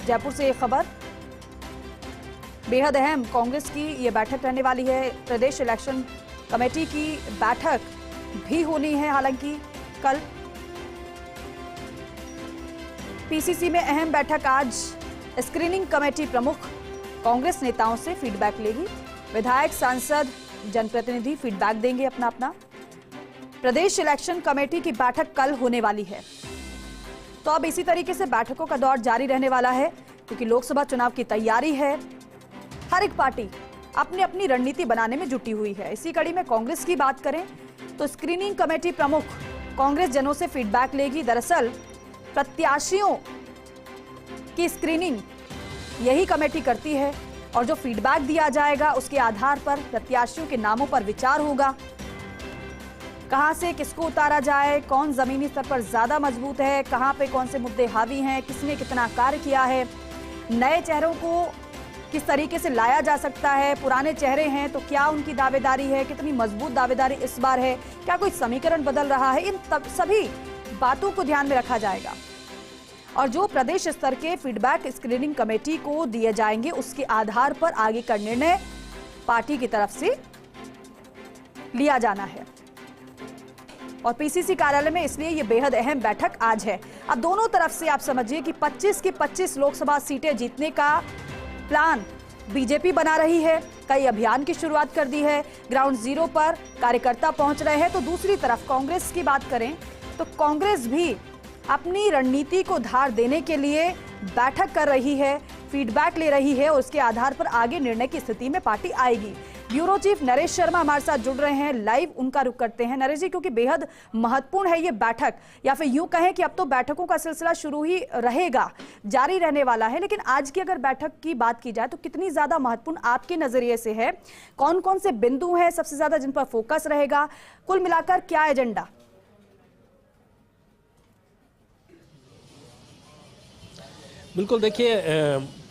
जयपुर से एक खबर, बेहद अहम कांग्रेस की ये बैठक रहने वाली है। प्रदेश इलेक्शन कमेटी की बैठक भी होनी है। हालांकि कल पीसीसी में अहम बैठक आज। स्क्रीनिंग कमेटी प्रमुख कांग्रेस नेताओं से फीडबैक लेगी। विधायक, सांसद, जनप्रतिनिधि फीडबैक देंगे अपना अपना। प्रदेश इलेक्शन कमेटी की बैठक कल होने वाली है। तो अब इसी तरीके से बैठकों का दौर जारी रहने वाला है, क्योंकि लोकसभा चुनाव की तैयारी है। हर एक पार्टी अपनी अपनी रणनीति बनाने में जुटी हुई है। इसी कड़ी में कांग्रेस की बात करें तो स्क्रीनिंग कमेटी प्रमुख कांग्रेस जनों से फीडबैक लेगी। दरअसल प्रत्याशियों की स्क्रीनिंग यही कमेटी करती है और जो फीडबैक दिया जाएगा उसके आधार पर प्रत्याशियों के नामों पर विचार होगा। कहां से किसको उतारा जाए, कौन जमीनी स्तर पर ज्यादा मजबूत है, कहां पे कौन से मुद्दे हावी हैं, किसने कितना कार्य किया है, नए चेहरों को किस तरीके से लाया जा सकता है, पुराने चेहरे हैं तो क्या उनकी दावेदारी है, कितनी मजबूत दावेदारी इस बार है, क्या कोई समीकरण बदल रहा है, इन सभी बातों को ध्यान में रखा जाएगा। और जो प्रदेश स्तर के फीडबैक स्क्रीनिंग कमेटी को दिए जाएंगे उसके आधार पर आगे का निर्णय पार्टी की तरफ से लिया जाना है। और पीसीसी कार्यालय में इसलिए यह बेहद अहम बैठक आज है। अब दोनों तरफ से आप समझिए कि 25 की 25 लोकसभा सीटें जीतने का प्लान बीजेपी बना रही है। कई अभियान की शुरुआत कर दी है, ग्राउंड जीरो पर कार्यकर्ता पहुंच रहे हैं। तो दूसरी तरफ कांग्रेस की बात करें तो कांग्रेस भी अपनी रणनीति को धार देने के लिए बैठक कर रही है, फीडबैक ले रही है और उसके आधार पर आगे निर्णय की स्थिति में पार्टी आएगी। ब्यूरो चीफ नरेश शर्मा हमारे साथ जुड़ रहे हैं, लाइव उनका रुख करते हैं। नरेश जी, क्योंकि बेहद महत्वपूर्ण है ये बैठक, या फिर यूं कहें कि अब तो बैठकों का सिलसिला शुरू ही रहेगा, जारी रहने वाला है, लेकिन आज की अगर बैठक की बात की जाए तो कितनी ज्यादा महत्वपूर्ण आपके नजरिए से है? कौन कौन से बिंदु हैं सबसे ज्यादा जिन पर फोकस रहेगा? कुल मिलाकर क्या एजेंडा? बिल्कुल, देखिए,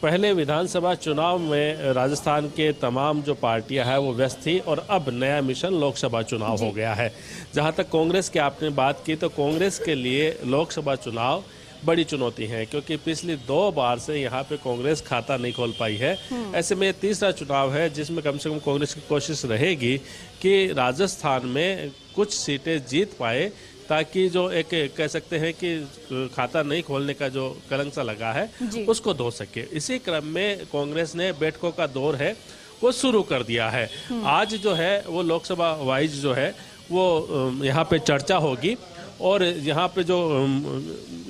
पहले विधानसभा चुनाव में राजस्थान के तमाम जो पार्टियां हैं वो व्यस्त थी और अब नया मिशन लोकसभा चुनाव हो गया है। जहां तक कांग्रेस की आपने बात की तो कांग्रेस के लिए लोकसभा चुनाव बड़ी चुनौती है, क्योंकि पिछली 2 बार से यहाँ पे कांग्रेस खाता नहीं खोल पाई है। ऐसे में तीसरा चुनाव है जिसमें कम से कम कांग्रेस की कोशिश रहेगी कि राजस्थान में कुछ सीटें जीत पाए, ताकि जो एक कह सकते हैं कि खाता नहीं खोलने का जो कलंक सा लगा है उसको धो सके। इसी क्रम में कांग्रेस ने बैठकों का दौर है वो शुरू कर दिया है। आज जो है वो लोकसभा वाइज जो है वो यहाँ पे चर्चा होगी और यहाँ पे जो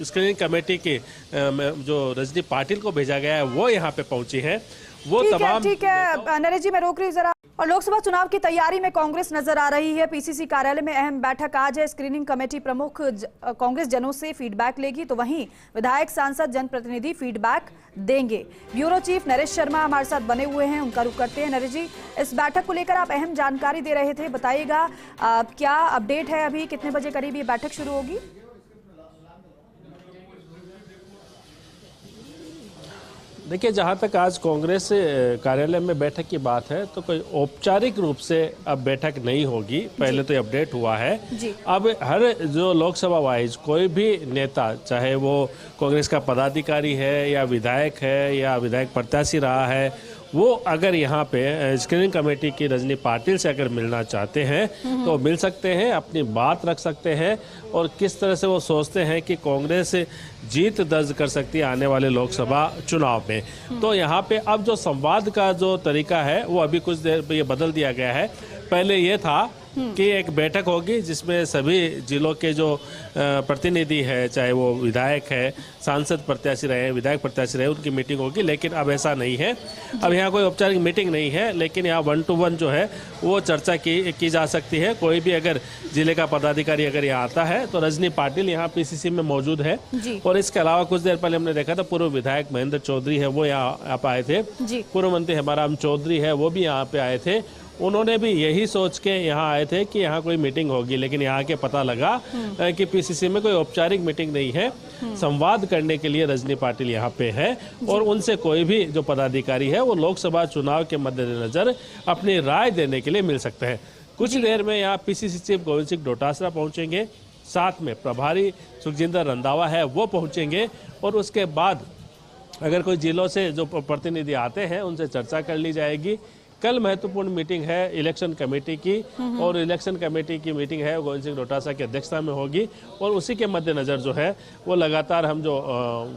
स्क्रीनिंग कमेटी की जो रजनी पाटिल को भेजा गया है वो यहाँ पे पहुंची है। वो तमाम ठीक है नरेश जी, मैं रोक रही हूँ जरा। और लोकसभा चुनाव की तैयारी में कांग्रेस नजर आ रही है। पीसीसी कार्यालय में अहम बैठक आज है। स्क्रीनिंग कमेटी प्रमुख कांग्रेस जनों से फीडबैक लेगी, तो वहीं विधायक, सांसद, जनप्रतिनिधि फीडबैक देंगे। ब्यूरो चीफ नरेश शर्मा हमारे साथ बने हुए हैं, उनका रुख करते हैं। नरेश जी, इस बैठक को लेकर आप अहम जानकारी दे रहे थे, बताइएगा क्या अपडेट है? अभी कितने बजे करीब ये बैठक शुरू होगी? देखिए, जहाँ तक आज कांग्रेस कार्यालय में बैठक की बात है तो कोई औपचारिक रूप से अब बैठक नहीं होगी। पहले तो अपडेट हुआ है। अब हर जो लोकसभा वाइज कोई भी नेता, चाहे वो कांग्रेस का पदाधिकारी है या विधायक है या विधायक प्रत्याशी रहा है, वो अगर यहाँ पे स्क्रीनिंग कमेटी की रजनी पाटिल से अगर मिलना चाहते हैं तो मिल सकते हैं, अपनी बात रख सकते हैं और किस तरह से वो सोचते हैं कि कांग्रेस जीत दर्ज कर सकती है आने वाले लोकसभा चुनाव में। तो यहाँ पे अब जो संवाद का जो तरीका है वो अभी कुछ देर ये बदल दिया गया है। पहले ये था कि एक बैठक होगी जिसमें सभी जिलों के जो प्रतिनिधि है, चाहे वो विधायक है, सांसद प्रत्याशी रहे, विधायक प्रत्याशी रहे, उनकी मीटिंग होगी। लेकिन अब ऐसा नहीं है। अब यहाँ कोई औपचारिक मीटिंग नहीं है, लेकिन यहाँ 1 to 1 जो है वो चर्चा की जा सकती है। कोई भी अगर जिले का पदाधिकारी अगर यहाँ आता है तो रजनी पाटिल यहाँ पीसीसी में मौजूद है। और इसके अलावा कुछ देर पहले हमने देखा था पूर्व विधायक महेंद्र चौधरी है वो यहाँ आए थे, पूर्व मंत्री हेमाराम चौधरी है वो भी यहाँ पे आए थे। उन्होंने भी यही सोच के यहाँ आए थे कि यहाँ कोई मीटिंग होगी, लेकिन यहाँ के पता लगा कि पीसीसी में कोई औपचारिक मीटिंग नहीं है। संवाद करने के लिए रजनी पाटिल यहाँ पे है और उनसे कोई भी जो पदाधिकारी है वो लोकसभा चुनाव के मद्देनजर अपनी राय देने के लिए मिल सकते हैं। कुछ देर में यहाँ पीसीसी चीफ गोविंद सिंह डोटासरा पहुँचेंगे, साथ में प्रभारी सुखजिंदर रंधावा है वो पहुँचेंगे और उसके बाद अगर कोई जिलों से जो प्रतिनिधि आते हैं उनसे चर्चा कर ली जाएगी। कल महत्वपूर्ण मीटिंग है इलेक्शन कमेटी की, और इलेक्शन कमेटी की मीटिंग है गोविंद सिंह डोटासरा की अध्यक्षता में होगी, और उसी के मद्देनज़र जो है वो लगातार हम जो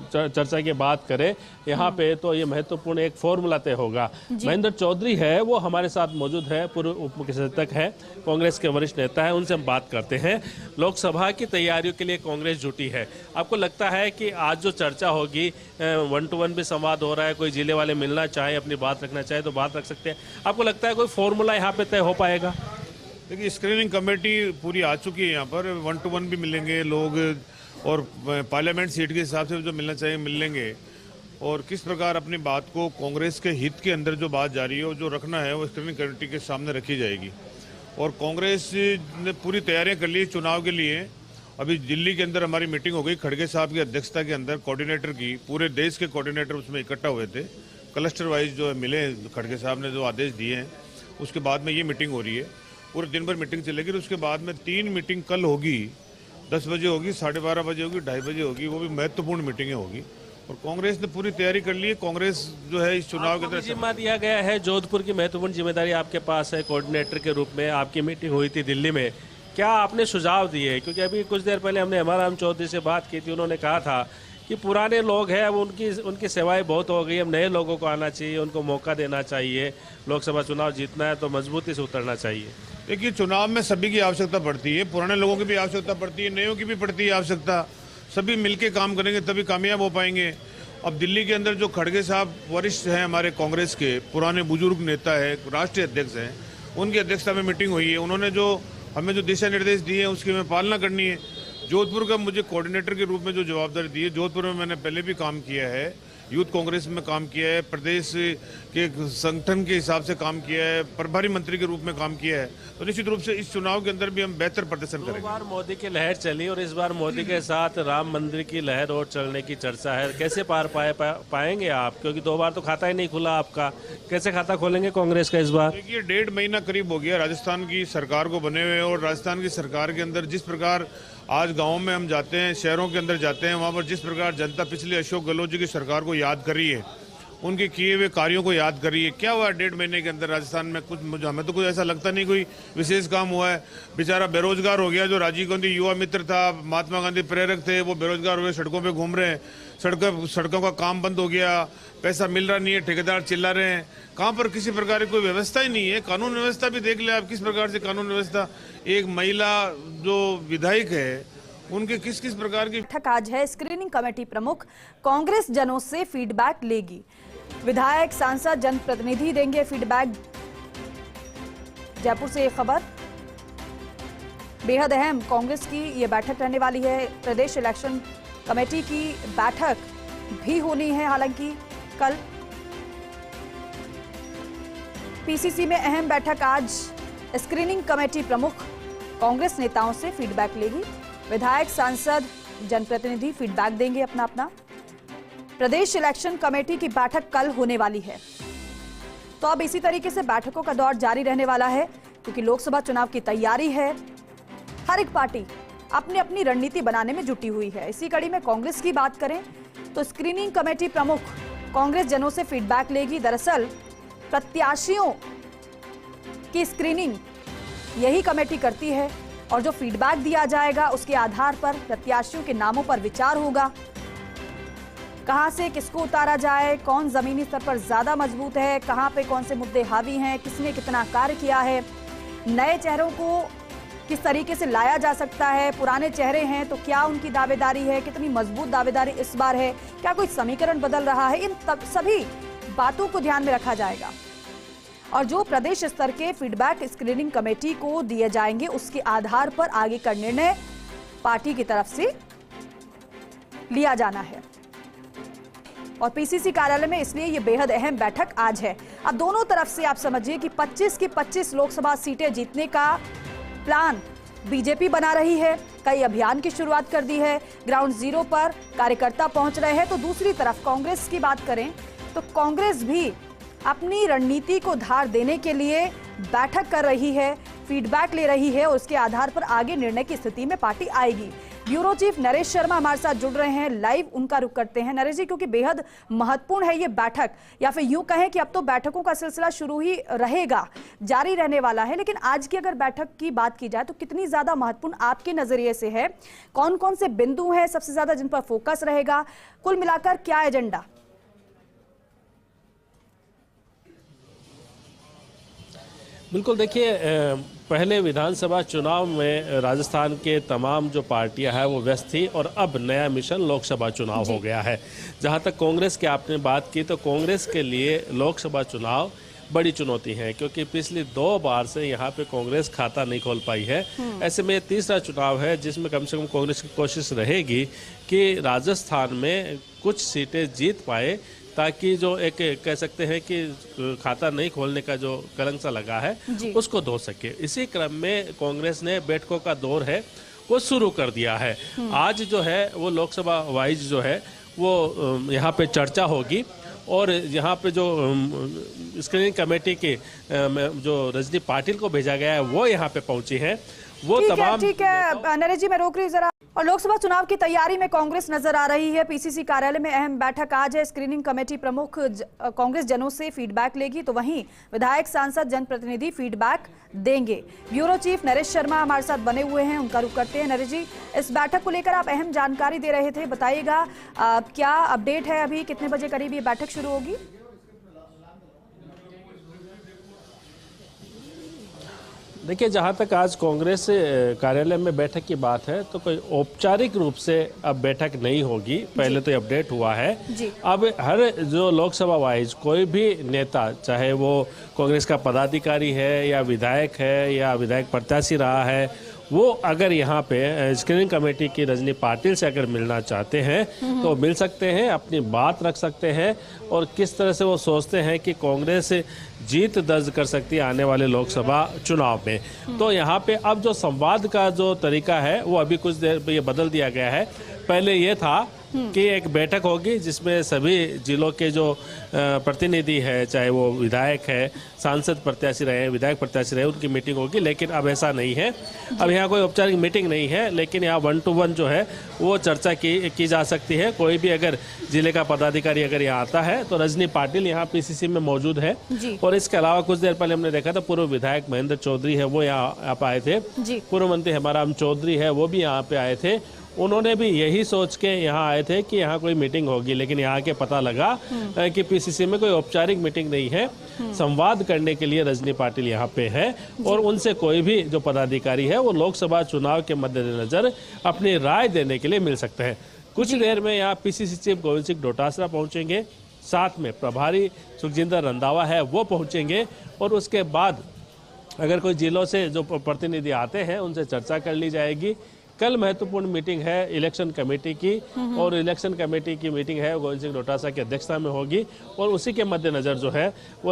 चर्चा की बात करें यहाँ पे, तो ये महत्वपूर्ण एक फॉर्मूला तय होगा। महेंद्र चौधरी है वो हमारे साथ मौजूद है, पूर्व उप मुख्य सचेतक है, कांग्रेस के वरिष्ठ नेता है, उनसे हम बात करते हैं। लोकसभा की तैयारियों के लिए कांग्रेस जुटी है। आपको लगता है कि आज जो चर्चा होगी, 1-to-1 भी संवाद हो रहा है, कोई जिले वाले मिलना चाहे, अपनी बात रखना चाहे तो बात रख सकते हैं, आपको लगता है कोई फॉर्मूला यहाँ पे तय हो पाएगा? देखिए, स्क्रीनिंग कमेटी पूरी आ चुकी है यहाँ पर, 1-to-1 भी मिलेंगे लोग, और पार्लियामेंट सीट के हिसाब से जो मिलना चाहिए मिल लेंगे, और किस प्रकार अपनी बात को कांग्रेस के हित के अंदर जो बात जा रही है वो जो रखना है वो स्क्रीनिंग कमेटी के सामने रखी जाएगी। और कांग्रेस ने पूरी तैयारियां कर ली चुनाव के लिए। अभी दिल्ली के अंदर हमारी मीटिंग हो गई खड़गे साहब की अध्यक्षता के अंदर, कोऑर्डिनेटर की, पूरे देश के कोऑर्डिनेटर उसमें इकट्ठा हुए थे, क्लस्टर वाइज जो है मिले, खड़गे साहब ने जो आदेश दिए हैं उसके बाद में ये मीटिंग हो रही है। पूरे दिन भर मीटिंग चलेगी, उसके बाद में 3 मीटिंग कल होगी, 10 बजे होगी, 12:30 बजे होगी, 2:30 बजे होगी, वो भी महत्वपूर्ण मीटिंगें होगी। और कांग्रेस ने पूरी तैयारी कर ली है। कांग्रेस जो है इस चुनाव के अंदर जिम्मा दिया गया है, जोधपुर की महत्वपूर्ण जिम्मेदारी आपके पास है कोऑर्डिनेटर के रूप में। आपकी मीटिंग हुई थी दिल्ली में, क्या आपने सुझाव दिए? क्योंकि अभी कुछ देर पहले हमने हेमाराम चौधरी से बात की थी, उन्होंने कहा था कि पुराने लोग हैं, अब उनकी सेवाएं बहुत हो गई, अब नए लोगों को आना चाहिए, उनको मौका देना चाहिए, लोकसभा चुनाव जीतना है तो मजबूती से उतरना चाहिए। देखिए, चुनाव में सभी की आवश्यकता पड़ती है, पुराने लोगों की भी आवश्यकता पड़ती है, नयों की भी पड़ती है आवश्यकता। सभी मिलके काम करेंगे तभी कामयाब हो पाएंगे। अब दिल्ली के अंदर जो खड़गे साहब वरिष्ठ हैं हमारे कांग्रेस के, पुराने बुजुर्ग नेता है, राष्ट्रीय अध्यक्ष हैं, उनकी अध्यक्षता में मीटिंग हुई है। उन्होंने जो हमें जो दिशा निर्देश दिए हैं उसकी हमें पालना करनी है। जोधपुर का मुझे कोऑर्डिनेटर के रूप में जो जवाबदारी दी है, जोधपुर में मैंने पहले भी काम किया है, यूथ कांग्रेस में काम किया है, प्रदेश के संगठन के हिसाब से काम किया है, प्रभारी मंत्री के रूप में काम किया है, तो निश्चित रूप से इस चुनाव के अंदर भी हम बेहतर प्रदर्शन करेंगे। 2 बार मोदी की लहर चली और इस बार मोदी के साथ राम मंदिर की लहर और चलने की चर्चा है, कैसे पार पाएंगे आप? क्योंकि 2 बार तो खाता ही नहीं खुला आपका, कैसे खाता खोलेंगे कांग्रेस का इस बार? देखिए, 1.5 महीना करीब हो गया राजस्थान की सरकार को बने हुए, और राजस्थान की सरकार के अंदर जिस प्रकार आज गाँव में हम जाते हैं, शहरों के अंदर जाते हैं, वहाँ पर जिस प्रकार जनता पिछले अशोक गहलोत जी की सरकार को याद कर रही है, उनके किए हुए कार्यों को याद कर रही है। क्या हुआ 1.5 महीने के अंदर राजस्थान में? कुछ हमें तो कुछ ऐसा लगता नहीं कोई विशेष काम हुआ है। बेचारा बेरोजगार हो गया, जो राजीव गांधी युवा मित्र था, महात्मा गांधी प्रेरक थे, वो बेरोजगार हुए, सड़कों पर घूम रहे हैं, सड़कों का काम बंद हो गया, पैसा मिल रहा नहीं है, ठेकेदार चिल्ला रहे हैं, कहाँ पर किसी प्रकार की कोई व्यवस्था ही नहीं है। कानून व्यवस्था भी देख ले आप, किस प्रकार से कानून व्यवस्था, एक महिला जो विधायक है उनके किस किस प्रकार की बैठक आज है। स्क्रीनिंग कमेटी प्रमुख कांग्रेस जनों से फीडबैक लेगी, विधायक सांसद जनप्रतिनिधि देंगे फीडबैक। जयपुर से ये खबर बेहद अहम कांग्रेस की ये बैठक रहने वाली है। प्रदेश इलेक्शन कमेटी की बैठक भी होनी है, हालांकि कल पीसीसी में अहम बैठक आज। स्क्रीनिंग कमेटी प्रमुख कांग्रेस नेताओं से फीडबैक लेगी, विधायक सांसद जनप्रतिनिधि फीडबैक देंगे अपना। प्रदेश इलेक्शन कमेटी की बैठक कल होने वाली है, तो अब इसी तरीके से बैठकों का दौर जारी रहने वाला है, क्योंकि लोकसभा चुनाव की तैयारी है। हर एक पार्टी अपनी अपनी रणनीति बनाने में जुटी हुई है। इसी कड़ी में कांग्रेस की बात करें तो स्क्रीनिंग कमेटी प्रमुख कांग्रेस जनों से फीडबैक लेगी। दरअसल प्रत्याशियों की स्क्रीनिंग यही कमेटी करती है, और जो फीडबैक दिया जाएगा उसके आधार पर प्रत्याशियों के नामों पर विचार होगा। कहां से किसको उतारा जाए, कौन जमीनी स्तर पर ज्यादा मजबूत है, कहां पे कौन से मुद्दे हावी हैं, किसने कितना कार्य किया है, नए चेहरों को किस तरीके से लाया जा सकता है, पुराने चेहरे हैं तो क्या उनकी दावेदारी है, कितनी मजबूत दावेदारी इस बार है, क्या कोई समीकरण बदल रहा है, इन सभी बातों को ध्यान में रखा जाएगा। और जो प्रदेश स्तर के फीडबैक स्क्रीनिंग कमेटी को दिए जाएंगे उसके आधार पर आगे का निर्णय पार्टी की तरफ से लिया जाना है। और पीसीसी कार्यालय में इसलिए ये बेहद अहम बैठक आज है। अब दोनों तरफ से आप समझिए कि 25 की 25 लोकसभा सीटें जीतने का प्लान बीजेपी बना रही है, कई अभियान की शुरुआत कर दी है, ग्राउंड जीरो पर कार्यकर्ता पहुंच रहे हैं। तो दूसरी तरफ कांग्रेस की बात करें तो कांग्रेस भी अपनी रणनीति को धार देने के लिए बैठक कर रही है, फीडबैक ले रही है, और उसके आधार पर आगे निर्णय की स्थिति में पार्टी आएगी। ब्यूरो चीफ नरेश शर्मा हमारे साथ जुड़ रहे हैं, लाइव उनका रुख करते हैं। नरेश जी, क्योंकि बेहद महत्वपूर्ण है ये बैठक, या फिर यूं कहें कि अब तो बैठकों का सिलसिला शुरू ही रहेगा, जारी रहने वाला है, लेकिन आज की अगर बैठक की बात की जाए तो कितनी ज्यादा महत्वपूर्ण आपके नजरिए से है? कौन कौन से बिंदु हैं सबसे ज्यादा जिन पर फोकस रहेगा? कुल मिलाकर क्या एजेंडा? बिल्कुल, देखिए, पहले विधानसभा चुनाव में राजस्थान के तमाम जो पार्टियां हैं वो व्यस्त थी और अब नया मिशन लोकसभा चुनाव हो गया है। जहां तक कांग्रेस की आपने बात की तो कांग्रेस के लिए लोकसभा चुनाव बड़ी चुनौती है, क्योंकि पिछली 2 बार से यहाँ पे कांग्रेस खाता नहीं खोल पाई है। ऐसे में तीसरा चुनाव है जिसमें कम से कम कांग्रेस की कोशिश रहेगी कि राजस्थान में कुछ सीटें जीत पाए, ताकि जो एक कह सकते हैं कि खाता नहीं खोलने का जो कलंक सा लगा है उसको धो सके। इसी क्रम में कांग्रेस ने बैठकों का दौर है वो शुरू कर दिया है। आज जो है वो लोकसभा वाइज जो है वो यहाँ पे चर्चा होगी और यहाँ पे जो स्क्रीनिंग कमेटी की जो रजनी पाटिल को भेजा गया है वो यहाँ पे पहुंची है। वो तमाम ठीक है नरेश जी, मैं रोक रही हूँ जरा। और लोकसभा चुनाव की तैयारी में कांग्रेस नजर आ रही है। पीसीसी कार्यालय में अहम बैठक आज है। स्क्रीनिंग कमेटी प्रमुख कांग्रेस जनों से फीडबैक लेगी, तो वहीं विधायक, सांसद, जनप्रतिनिधि फीडबैक देंगे। ब्यूरो चीफ नरेश शर्मा हमारे साथ बने हुए हैं, उनका रुख करते हैं। नरेश जी, इस बैठक को लेकर आप अहम जानकारी दे रहे थे, बताइएगा क्या अपडेट है? अभी कितने बजे करीब ये बैठक शुरू होगी? देखिए, जहाँ तक आज कांग्रेस कार्यालय में बैठक की बात है तो कोई औपचारिक रूप से अब बैठक नहीं होगी। पहले तो अपडेट हुआ है। अब हर जो लोकसभा वाइज कोई भी नेता, चाहे वो कांग्रेस का पदाधिकारी है या विधायक है या विधायक प्रत्याशी रहा है, वो अगर यहाँ पे स्क्रीनिंग कमेटी की रजनी पाटिल से अगर मिलना चाहते हैं तो मिल सकते हैं, अपनी बात रख सकते हैं और किस तरह से वो सोचते हैं कि कांग्रेस जीत दर्ज कर सकती है आने वाले लोकसभा चुनाव में। तो यहाँ पे अब जो संवाद का जो तरीका है वो अभी कुछ देर ये बदल दिया गया है। पहले ये था कि एक बैठक होगी जिसमें सभी जिलों के जो प्रतिनिधि है, चाहे वो विधायक है, सांसद प्रत्याशी रहे, विधायक प्रत्याशी रहे, उनकी मीटिंग होगी। लेकिन अब ऐसा नहीं है। अब यहाँ कोई औपचारिक मीटिंग नहीं है, लेकिन यहाँ 1 to 1 जो है वो चर्चा की जा सकती है। कोई भी अगर जिले का पदाधिकारी अगर यहाँ आता है तो रजनी पाटिल यहाँ पीसीसी में मौजूद है। और इसके अलावा कुछ देर पहले हमने देखा था पूर्व विधायक महेंद्र चौधरी है वो यहाँ पे आए थे, पूर्व मंत्री हेमाराम चौधरी है वो भी यहाँ पे आए थे। उन्होंने भी यही सोच के यहाँ आए थे कि यहाँ कोई मीटिंग होगी, लेकिन यहाँ के पता लगा कि पीसीसी में कोई औपचारिक मीटिंग नहीं है। संवाद करने के लिए रजनी पाटिल यहाँ पे है और उनसे कोई भी जो पदाधिकारी है वो लोकसभा चुनाव के मद्देनजर अपनी राय देने के लिए मिल सकते हैं। कुछ देर में यहाँ पीसीसी चीफ गोविंद सिंह डोटासरा पहुँचेंगे, साथ में प्रभारी सुखजिंदर रंधावा है वो पहुँचेंगे और उसके बाद अगर कोई जिलों से जो प्रतिनिधि आते हैं उनसे चर्चा कर ली जाएगी। कल महत्वपूर्ण मीटिंग है इलेक्शन कमेटी की और इलेक्शन कमेटी की मीटिंग है गोविंद सिंह डोटासरा की अध्यक्षता में होगी और उसी के मद्देनजर जो है वो